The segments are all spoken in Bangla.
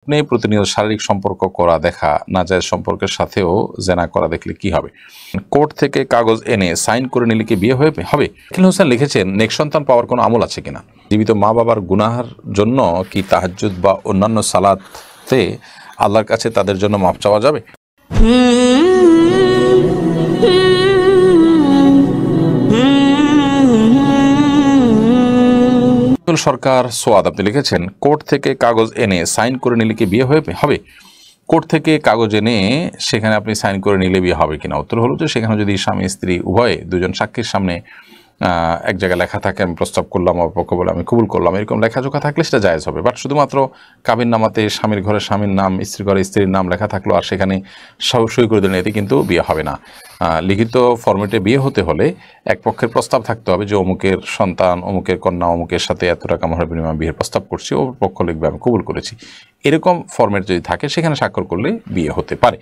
আপনি প্রতিনিয়ত শারীরিক সম্পর্ক করা দেখা নাজায়েজ সম্পর্কের সাথেও জেনা করা দেখলে কি হবে? কোর্ট থেকে কাগজ এনে সাইন করে নিলে কি বিয়ে হবে? আকিল হোসেন লিখেছেন, নেক সন্তান পাওয়ার কোনো আমল আছে কিনা? জীবিত মা বাবার গুনাহার জন্য কি তাহাজ্জুদ বা অন্যান্য সালাতে আল্লাহর কাছে তাদের জন্য মাফ চাওয়া যাবে? সরকার সোয়াদ আপনি লিখেছেন, কোর্ট থেকে কাগজ এনে সাইন করে নিলে কি বিয়ে হবে? কোর্ট থেকে কাগজ এনে সেখানে আপনি সাইন করে নিলে বিয়ে হবে কিনা? উত্তর হলো যে সেখানে যদি স্বামী স্ত্রী উভয়ে দুজন সাক্ষীর সামনে এক জায়গায় লেখা থাকে, আমি প্রস্তাব করলাম, অপক্ষ বলে আমি কবুল করলাম, এরকম লেখাজোখা থাকলে সেটা জায়েজ হবে। বাট শুধুমাত্র কাবিন নামাতে স্বামীর ঘরে স্বামীর নাম, স্ত্রীর ঘরে স্ত্রীর নাম লেখা থাকলো আর সেখানে সই করে দিলেন, এতে কিন্তু বিয়ে হবে না। লিখিত ফরম্যাটে বিয়ে হতে হলে এক পক্ষের প্রস্তাব থাকতে হবে যে অমুকের সন্তান, অমুকের কন্যা অমুকের সাথে এত টাকা মহার বিনিময়ে বিয়ের প্রস্তাব করছি, ও পক্ষ লিখবে আমি কবুল করেছি। এরকম ফরম্যাট যদি থাকে সেখানে স্বাক্ষর করলে বিয়ে হতে পারে।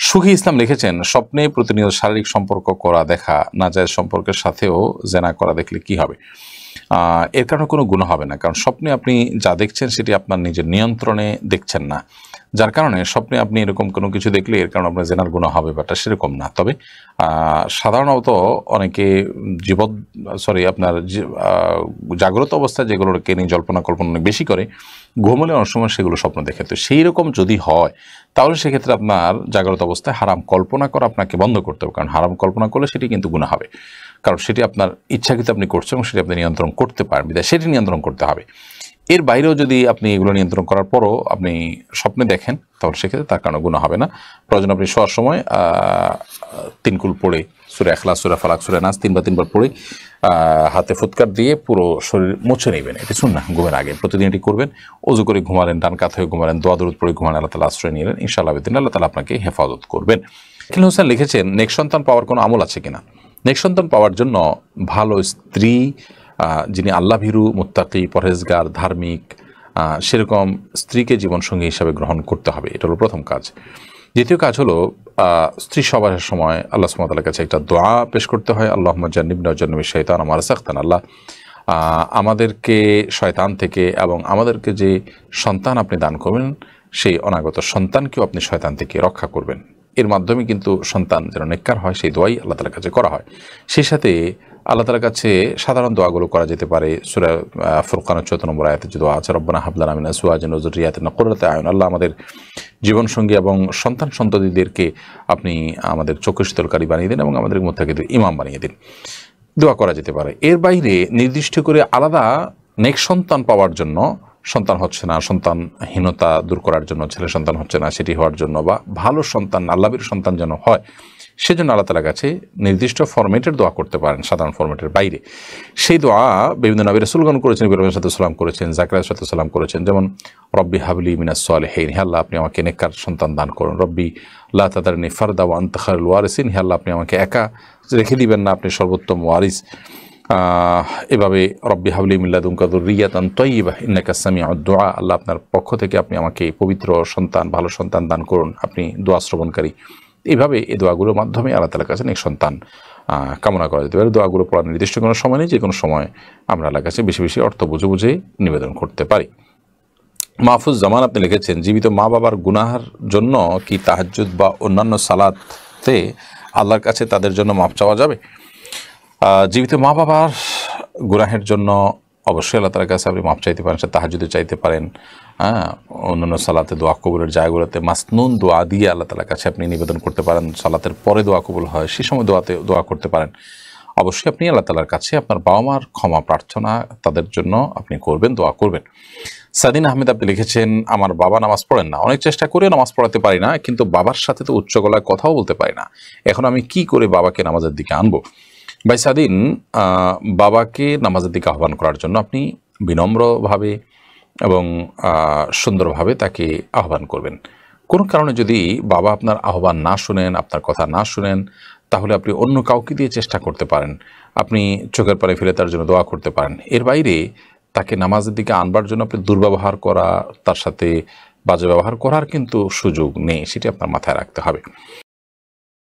সুখী ইসলাম লিখেছেন, স্বপ্নে প্রতিনিয়ত শারীরিক সম্পর্ক করা দেখা নাজায়েজ সম্পর্কের সাথেও জেনা করা দেখলে কি হবে? এর কারণে কোনো গুনাহ হবে না, কারণ স্বপ্নে আপনি যা দেখছেন সেটি আপনার নিজের নিয়ন্ত্রণে দেখছেন না, যার কারণে স্বপ্নে আপনি এরকম কোনো কিছু দেখলে এর কারণে আপনার জেনার গুনাহ হবে বাটা সেরকম না। তবে সাধারণত অনেকে আপনার জাগ্রত অবস্থায় যেগুলোকে নিয়ে জল্পনা কল্পনা অনেক বেশি করে, ঘুমলে অনেক সময় সেগুলো স্বপ্ন দেখে। তো সেই রকম যদি হয় তাহলে সেক্ষেত্রে আপনার জাগ্রত অবস্থায় হারাম কল্পনা করা আপনাকে বন্ধ করতে হবে, কারণ হারাম কল্পনা করলে সেটি কিন্তু গুনাহ হবে, কারণ সেটি আপনার ইচ্ছাকৃত আপনি করছেন এবং সেটি আপনি নিয়ন্ত্রণ করতে পারেন, বিধায় সেটি নিয়ন্ত্রণ করতে হবে। এর বাইরেও যদি আপনি এগুলো নিয়ন্ত্রণ করার পরও আপনি স্বপ্নে দেখেন তাহলে সেক্ষেত্রে তার কারণে গুনাহ হবে না। প্রয়োজন আপনি শোয়ার সময় 3 কুল পড়ে সূরা ইখলাস, সূরা ফালাক, সূরা নাস 3 বার পড়ে হাতে ফুৎকার দিয়ে পুরো শরীর মুছে নেবেন। এটি সুন্নাহ, ঘুমের আগে প্রতিদিন এটি করবেন। ওযু করে ঘুমালেন, ডান কাত হয়ে ঘুমালেন, দোয়া দরুদ পড়ে ঘুমালেন, আল্লাহ তাআলা আশ্রয় নিলেন, ইনশাআল্লাহ আল্লাহ তাআলা আপনাকে হেফাজত করবেন। আকিল হোসেন লিখেছেন, নেক সন্তান পাওয়ার কোনো আমল আছে কিনা? নেক সন্তান পাওয়ার জন্য ভালো স্ত্রী, যিনি আল্লাহ ভীরু, মুত্তাকি, পরহেজগার, ধার্মিক, সেরকম স্ত্রীকে জীবনসঙ্গী হিসাবে গ্রহণ করতে হবে। এটা হলো প্রথম কাজ। দ্বিতীয় কাজ হলো স্ত্রী সবার সময় আল্লাহ সুবহানাহু ওয়া তাআলার কাছে একটা দোয়া পেশ করতে হয়, আল্লাহুম্মা জান্নিবনা ওয়া জান্নিবিশ শাইতানা মা রাযাকতানা। আল্লাহ আমাদেরকে শয়তান থেকে এবং আমাদেরকে যে সন্তান আপনি দান করবেন সেই অনাগত সন্তানকেও আপনি শয়তান থেকে রক্ষা করবেন। এর মাধ্যমে কিন্তু সন্তান যেন নেককার হয় সেই দোয়াই আল্লাহ তাআলার কাছে করা হয়। সেই সাথে আল্লাহ তাআলার কাছে সাধারণ দোয়াগুলো করা যেতে পারে। সূরা ফুরকানের 14 নম্বর আয়াতে যে দোয়া আছে, রব্বানা হাব লানা মিন আজওয়াজিনা ওয়া যুররিয়াতিনা কুররাতা আয়ুন। আল্লাহ আমাদের জীবনসঙ্গী এবং সন্তান সন্ততিদেরকে আপনি আমাদের চক্ষু শীতলকারী বানিয়ে দিন এবং আমাদের মুত্তাকিদের ইমাম বানিয়ে দিন। দোয়া করা যেতে পারে। এর বাইরে নির্দিষ্ট করে আলাদা নেক সন্তান পাওয়ার জন্য, সন্তান হচ্ছে না, সন্তানহীনতা দূর করার জন্য, ছেলে সন্তান হচ্ছে না সেটি হওয়ার জন্য, বা ভালো সন্তান আল্লাহর সন্তান যেন হয় সেজন্য আল্লাহ তাআলার কাছে নির্দিষ্ট ফরম্যাটের দোয়া করতে পারেন, সাধারণ ফরম্যাটের বাইরে। সেই দোয়া বিভিন্ন নবী রাসূলগণ করেছেন, ইব্রাহিম সাল্লাল্লাহু আলাইহি ওয়াসাল্লাম করেছেন, যাকরিয়া সাল্লাল্লাহু আলাইহি ওয়াসাল্লাম করেছেন। যেমন রব্বি হাবলি মিনাস সালিহিন, হে আল্লাহ আপনি আমাকে নেককার সন্তান দান করুন। রব্বি লা তাদারনি ফারদা ওয়া আনতা খায়রুল ওয়ারিসিন, হে আল্লাহ আপনি আমাকে একা রেখে দিবেন না, আপনি সর্বোত্তম ওয়ারিস। এভাবে রব্বি হাবলি মিন লাদুনকা যুররিয়াতান তাইয়্যিবাহ ইন্নাকা সামিউদ দুআ, আল্লাহ আপনার পক্ষ থেকে আপনি আমাকে পবিত্র সন্তান, ভালো সন্তান দান করুন, আপনি দোয়া শ্রবণকারী। এইভাবে এই দোয়াগুলোর মাধ্যমে আল্লাহ তাআলার কাছে নেক সন্তান কামনা করা যেতে পারে। দোয়াগুলো পড়ার নির্দিষ্ট কোনো সময় নেই, যে কোনো সময় আমরা আল্লাহর কাছে বেশি বেশি অর্থ বুঝে বুঝে নিবেদন করতে পারি। মাহফুজ জামান আপনি লিখেছেন, জীবিত মা বাবার গুনাহার জন্য কি তাহাজ্জুদ বা অন্যান্য সালাতে আল্লাহর কাছে তাদের জন্য মাফ চাওয়া যাবে? জীবিত মা বাবার গুনাহের জন্য অবশ্যই আল্লাহ তাআলার কাছে আপনি মাফ চাইতে পারেন, সে তাহাজ্জুদে চাইতে পারেন, অন্যান্য সালাতে দোয়া কবুলের জায়গাগুলোতে মাসনুন দোয়া দিয়ে আল্লাহ তাআলার কাছে আপনি নিবেদন করতে পারেন। সালাতের পরে দোয়া কবুল হয় সে সময় দোয়া করতে পারেন। অবশ্যই আপনি আল্লাহ তাআলার কাছে আপনার বাবা মার ক্ষমা প্রার্থনা তাদের জন্য আপনি করবেন, দোয়া করবেন। সাদিন আহমেদ আপনি লিখেছেন, আমার বাবা নামাজ পড়েন না, অনেক চেষ্টা করেও নামাজ পড়াতে পারি না, কিন্তু বাবার সাথে তো উচ্চ গলায় কথাও বলতে পারি না, এখন আমি কি করে বাবাকে নামাজের দিকে আনবো? ভাই সাদিন, বাবাকে নামাজের দিকে আহ্বান করার জন্য আপনি বিনম্রভাবে এবং সুন্দরভাবে তাকে আহ্বান করবেন। কোনো কারণে যদি বাবা আপনার আহ্বান না শুনেন, আপনার কথা না শুনেন, তাহলে আপনি অন্য কাউকে দিয়ে চেষ্টা করতে পারেন, আপনি চোখের পানি ফেলে তার জন্য দোয়া করতে পারেন। এর বাইরে তাকে নামাজের দিকে আনবার জন্য আপনি দুর্ব্যবহার করা, তার সাথে বাজে ব্যবহার করার কিন্তু সুযোগ নেই, সেটি আপনার মাথায় রাখতে হবে।